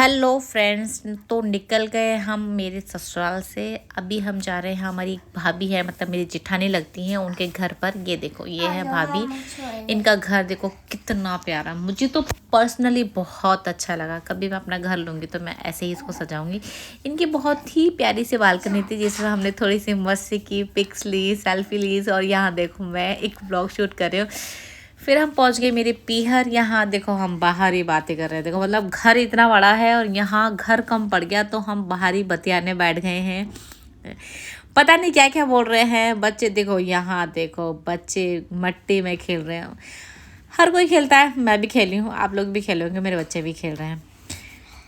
Hello friends, तो निकल गए हम मेरे ससुराल से। अभी हम जा रहे हैं, हमारी भाभी है, मतलब मेरी जेठानी लगती हैं, उनके घर पर। ये देखो, ये है भाभी। इनका घर देखो कितना प्यारा, मुझे तो पर्सनली बहुत अच्छा लगा। कभी मैं अपना घर लूँगी तो मैं ऐसे ही इसको सजाऊंगी। इनकी बहुत ही प्यारी सी बालकनी थी जिसमें हमने थोड़ी सी मस्ती की, पिक्स ली, सेल्फी ली। और यहाँ देखो मैं एक ब्लॉग शूट कर रही हूँ। फिर हम पहुंच गए मेरे पीहर। यहाँ देखो हम बाहर ही बातें कर रहे हैं। देखो मतलब घर इतना बड़ा है और यहाँ घर कम पड़ गया तो हम बाहर ही बतियाने बैठ गए हैं। पता नहीं क्या क्या बोल रहे हैं बच्चे। देखो यहाँ देखो बच्चे मट्टी में खेल रहे हैं। हर कोई खेलता है, मैं भी खेली हूँ, आप लोग भी खेलोगे, मेरे बच्चे भी खेल रहे हैं।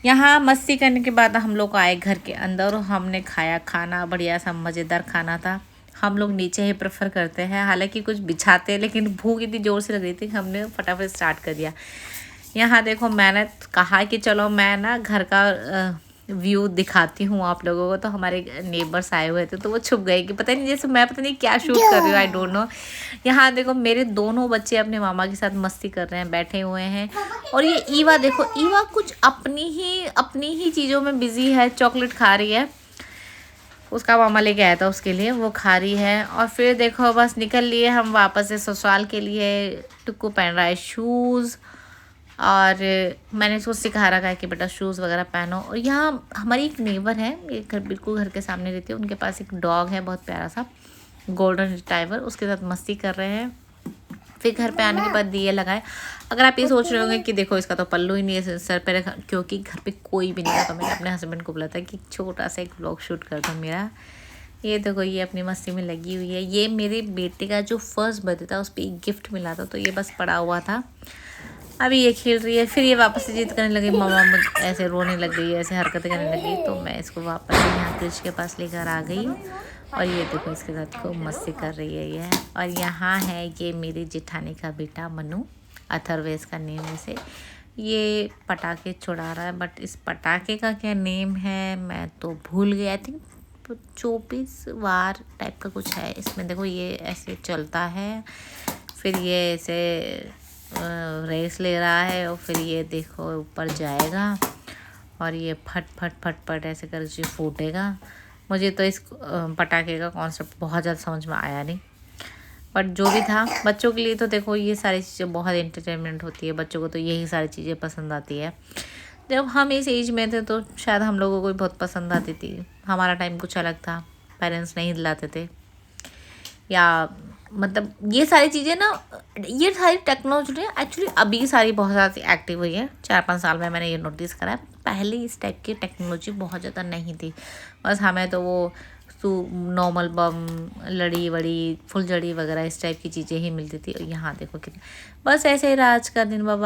यहाँ मस्ती करने के बाद हम लोग आए घर के अंदर और हमने खाया खाना। बढ़िया सा मज़ेदार खाना था। हम लोग नीचे ही प्रेफर करते हैं, हालांकि कुछ बिछाते हैं, लेकिन भूख इतनी ज़ोर से लग रही थी कि हमने फटाफट स्टार्ट कर दिया। यहाँ देखो मैंने कहा कि चलो मैं ना घर का व्यू दिखाती हूँ आप लोगों को। तो हमारे नेबर्स आए हुए थे तो वो छुप गए कि पता नहीं, जैसे मैं पता नहीं क्या शूट कर रही हूँ, आई डोंट नो। यहाँ देखो मेरे दोनों बच्चे अपने मामा के साथ मस्ती कर रहे हैं, बैठे हुए हैं। और ये ईवा देखो, ईवा कुछ अपनी ही चीज़ों में बिजी है। चॉकलेट खा रही है, उसका मामा लेके आया था उसके लिए, वो खा रही है। और फिर देखो बस निकल लिए हम वापस से ससुराल के लिए। टुक्कू पहन रहा है शूज़ और मैंने इसको सिखा रखा है कि बेटा शूज़ वगैरह पहनो। और यहाँ हमारी एक नेबर है, ये घर बिल्कुल घर के सामने रहती है, उनके पास एक डॉग है बहुत प्यारा सा, गोल्डन रिट्राइवर, उसके साथ मस्ती कर रहे हैं। फिर घर पे आने के बाद दिए लगाए। अगर आप ये सोच रहे होंगे कि देखो इसका तो पल्लू ही नहीं है सर पे रखा, क्योंकि घर पे कोई भी नहीं था, तो मैंने अपने हस्बैंड को बोला था कि छोटा सा एक व्लॉग शूट कर दो मेरा। ये देखो ये अपनी मस्ती में लगी हुई है। ये मेरे बेटे का जो फर्स्ट बर्थडे था उस पर एक गिफ्ट मिला था, तो ये बस पड़ा हुआ था। अभी ये खेल रही है। फिर ये वापस से जिद करने लगी, मम्मा मुझे ऐसे रोने लग गई, ऐसे हरकतें करने लगी। तो मैं इसको वापस से यहाँ क्रिश के पास लेकर आ गई। और ये देखो इसके साथ खूब मस्ती कर रही है ये। और यहाँ है ये मेरी जेठानी का बेटा मनु, अथर्वेश का नेम इसे। ये पटाखे छुड़ा रहा है, बट इस पटाखे का क्या नेम है मैं तो भूल गया। आई थिंक 24 वार टाइप का कुछ है इसमें। देखो ये ऐसे चलता है, फिर ये ऐसे रेस ले रहा है, और फिर ये देखो ऊपर जाएगा और ये फट फट फट फट ऐसे करके फूटेगा। मुझे तो इस पटाखे का कॉन्सेप्ट बहुत ज़्यादा समझ में आया नहीं, बट जो भी था बच्चों के लिए तो देखो ये सारी चीज़ें बहुत एंटरटेनमेंट होती है। बच्चों को तो यही सारी चीज़ें पसंद आती है। जब हम इस एज में थे तो शायद हम लोगों को भी बहुत पसंद आती थी। हमारा टाइम कुछ अलग था, पेरेंट्स नहीं दिलाते थे, या मतलब ये सारी चीज़ें ना, ये सारी टेक्नोलॉजी एक्चुअली अभी सारी बहुत ज़्यादा एक्टिव हुई है। 4-5 साल में मैंने ये नोटिस करा है। पहले इस टाइप की टेक्नोलॉजी बहुत ज़्यादा नहीं थी। बस हमें तो वो नॉर्मल बम, लड़ी वड़ी, फुलझड़ी वगैरह इस टाइप की चीज़ें ही मिलती थी। और यहाँ देखो कितना, बस ऐसे ही रहा आज का दिन। बाबा।